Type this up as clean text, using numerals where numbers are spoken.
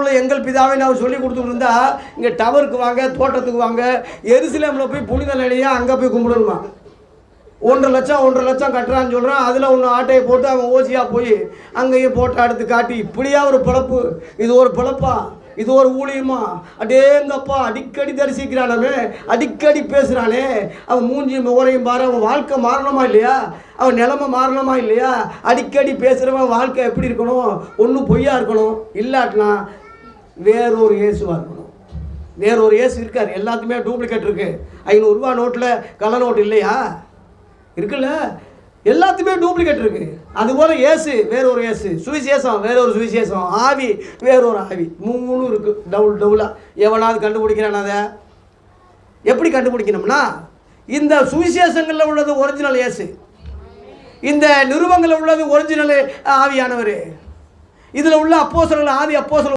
போல எங்கள் பிதாவை அவர் சொல்லி கொடுத்துட்டு இருந்தா இங்கே டவருக்கு வாங்க, தோட்டத்துக்கு வாங்க, எருசலேமில் போய் புனித நிலையா அங்கே போய் கும்பிடணுமா. 1,00,000 கட்டுறான்னு சொல்கிறான். அதில் ஒன்று ஆட்டையை போட்டு அவன் ஓசியாக போய் அங்கேயும் போட்டோ எடுத்து காட்டி இப்படியா ஒரு பிழப்பு? இது ஒரு பிழப்பா? இது ஒரு ஊழியமா? அடேங்கப்பா, அடிக்கடி தரிசிக்கிறானவே, அடிக்கடி பேசுகிறானே, அவன் மூஞ்சியும் முகரையும் பாரு, அவன் வாழ்க்கை மாறணுமா இல்லையா? அவன் நிலைமை மாறணுமா இல்லையா? அடிக்கடி பேசுகிறவன் வாழ்க்கை எப்படி இருக்கணும்? ஒன்றும் பொய்யா இருக்கணும், இல்லாட்டினா வேறொரு இயேசுவாக இருக்கணும். வேறொரு இயேசு இருக்கார். எல்லாத்துக்குமே டூப்ளிகேட் இருக்குது. 500 ரூபா நோட்டில் கள்ள நோட்டு இல்லையா? இருக்குல்ல, எல்லாத்துக்குமே டூப்ளிகேட் இருக்குது. அதுபோல் இயேசு வேறொரு இயேசு, சுவிசேஷம் வேறொரு சுவிசேஷம், ஆவி வேறொரு ஆவி, 3 இருக்குது டவுலாக. எவனாவது கண்டுபிடிக்கிறான்? அதை எப்படி கண்டுபிடிக்கணும்னா, இந்த சுவிசேஷங்களில் உள்ளது ஒரிஜினல் இயேசு, இந்த நிருபங்களில் உள்ளது ஒரிஜினல் ஆவியானவர், இதில் உள்ள அப்போஸ்தலர்கள் ஆதி அப்போஸ்தலர்கள்